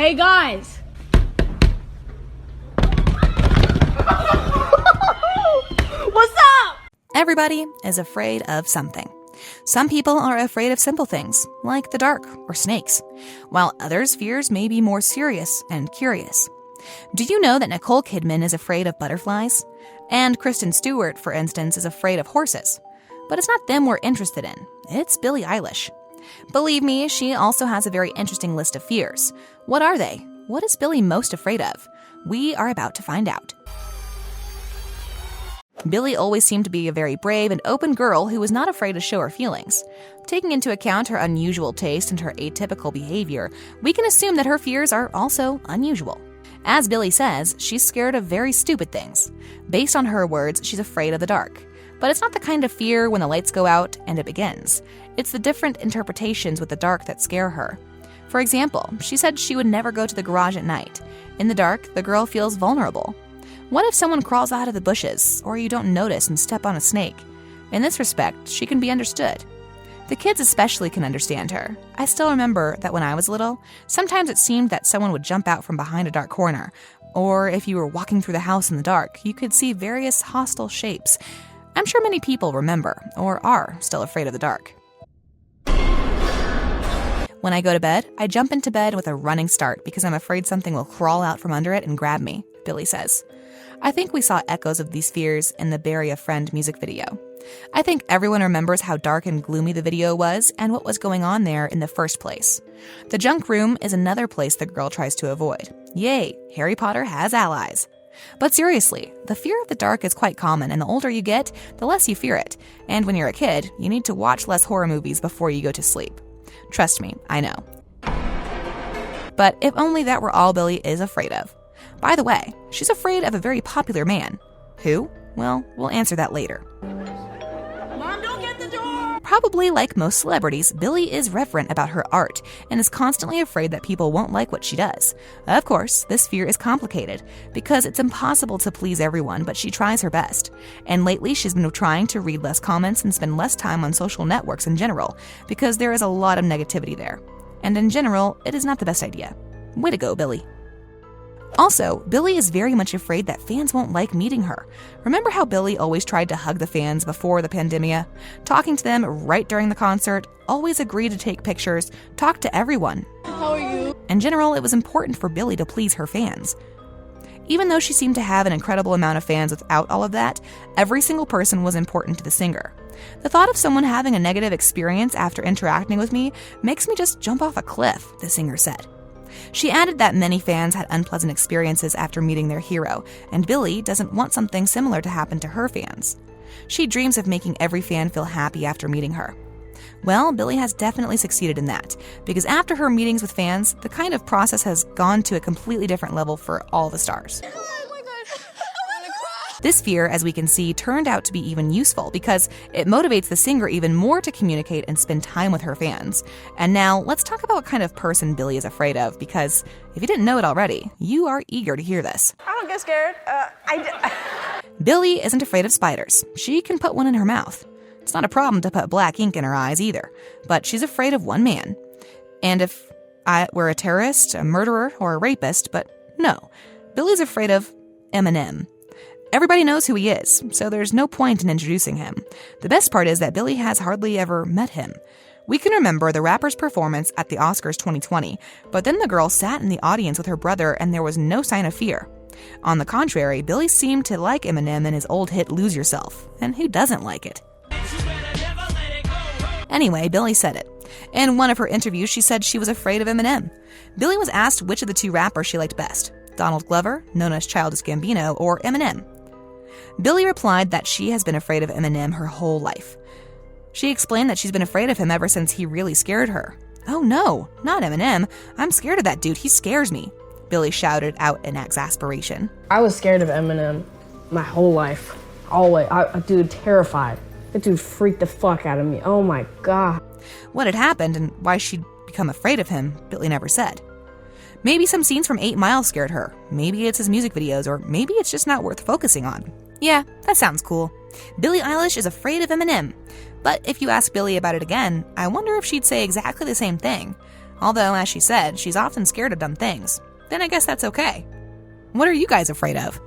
Hey guys! What's up? Everybody is afraid of something. Some people are afraid of simple things, like the dark or snakes, while others' fears may be more serious and curious. Do you know that Nicole Kidman is afraid of butterflies? And Kristen Stewart, for instance, is afraid of horses. But it's not them we're interested in. It's Billie Eilish. Believe me, she also has a very interesting list of fears. What are they? What is Billie most afraid of? We are about to find out. Billie always seemed to be a very brave and open girl who was not afraid to show her feelings. Taking into account her unusual taste and her atypical behavior, we can assume that her fears are also unusual. As Billie says, she's scared of very stupid things. Based on her words, she's afraid of the dark. But it's not the kind of fear when the lights go out and it begins. It's the different interpretations with the dark that scare her. For example, she said she would never go to the garage at night. In the dark, the girl feels vulnerable. What if someone crawls out of the bushes, or you don't notice and step on a snake? In this respect, she can be understood. The kids especially can understand her. I still remember that when I was little, sometimes it seemed that someone would jump out from behind a dark corner. Or if you were walking through the house in the dark, you could see various hostile shapes. I'm sure many people remember, or are, still afraid of the dark. When I go to bed, I jump into bed with a running start because I'm afraid something will crawl out from under it and grab me, Billie says. I think we saw echoes of these fears in the Bury a Friend music video. I think everyone remembers how dark and gloomy the video was and what was going on there in the first place. The junk room is another place the girl tries to avoid. Yay, Harry Potter has allies. But seriously, the fear of the dark is quite common, and the older you get, the less you fear it. And when you're a kid, you need to watch less horror movies before you go to sleep. Trust me, I know. But if only that were all Billie is afraid of. By the way, she's afraid of a very popular man. Who? Well, we'll answer that later. Mom, don't get the door! Probably like most celebrities, Billie is reverent about her art and is constantly afraid that people won't like what she does. Of course, this fear is complicated because it's impossible to please everyone, but she tries her best. And lately, she's been trying to read less comments and spend less time on social networks in general because there is a lot of negativity there. And in general, it is not the best idea. Way to go, Billie. Also, Billie is very much afraid that fans won't like meeting her. Remember how Billie always tried to hug the fans before the pandemia? Talking to them right during the concert, always agreed to take pictures, talk to everyone. How are you? In general, it was important for Billie to please her fans. Even though she seemed to have an incredible amount of fans without all of that, every single person was important to the singer. The thought of someone having a negative experience after interacting with me makes me just jump off a cliff, the singer said. She added that many fans had unpleasant experiences after meeting their hero, and Billie doesn't want something similar to happen to her fans. She dreams of making every fan feel happy after meeting her. Well, Billie has definitely succeeded in that, because after her meetings with fans, the kind of process has gone to a completely different level for all the stars. This fear, as we can see, turned out to be even useful because it motivates the singer even more to communicate and spend time with her fans. And now, let's talk about what kind of person Billie is afraid of, because if you didn't know it already, you are eager to hear this. I don't get scared. Billie isn't afraid of spiders. She can put one in her mouth. It's not a problem to put black ink in her eyes either, but she's afraid of one man. And if I were a terrorist, a murderer, or a rapist, but no, Billie's afraid of Eminem. Everybody knows who he is, so there's no point in introducing him. The best part is that Billie has hardly ever met him. We can remember the rapper's performance at the Oscars 2020, but then the girl sat in the audience with her brother and there was no sign of fear. On the contrary, Billie seemed to like Eminem and his old hit Lose Yourself, and who doesn't like it? Anyway, Billie said it. In one of her interviews, she said she was afraid of Eminem. Billie was asked which of the two rappers she liked best, Donald Glover, known as Childish Gambino, or Eminem. Billie replied that she has been afraid of Eminem her whole life. She explained that she's been afraid of him ever since he really scared her. "Oh no, not Eminem. I'm scared of that dude. He scares me," Billie shouted out in exasperation. I was scared of Eminem my whole life. Always. Dude, terrified. That dude freaked the fuck out of me. Oh my God. What had happened and why she'd become afraid of him, Billie never said. Maybe some scenes from 8 Mile scared her. Maybe it's his music videos, or maybe it's just not worth focusing on. Yeah, that sounds cool. Billie Eilish is afraid of Eminem. But if you ask Billie about it again, I wonder if she'd say exactly the same thing. Although, as she said, she's often scared of dumb things. Then I guess that's okay. What are you guys afraid of?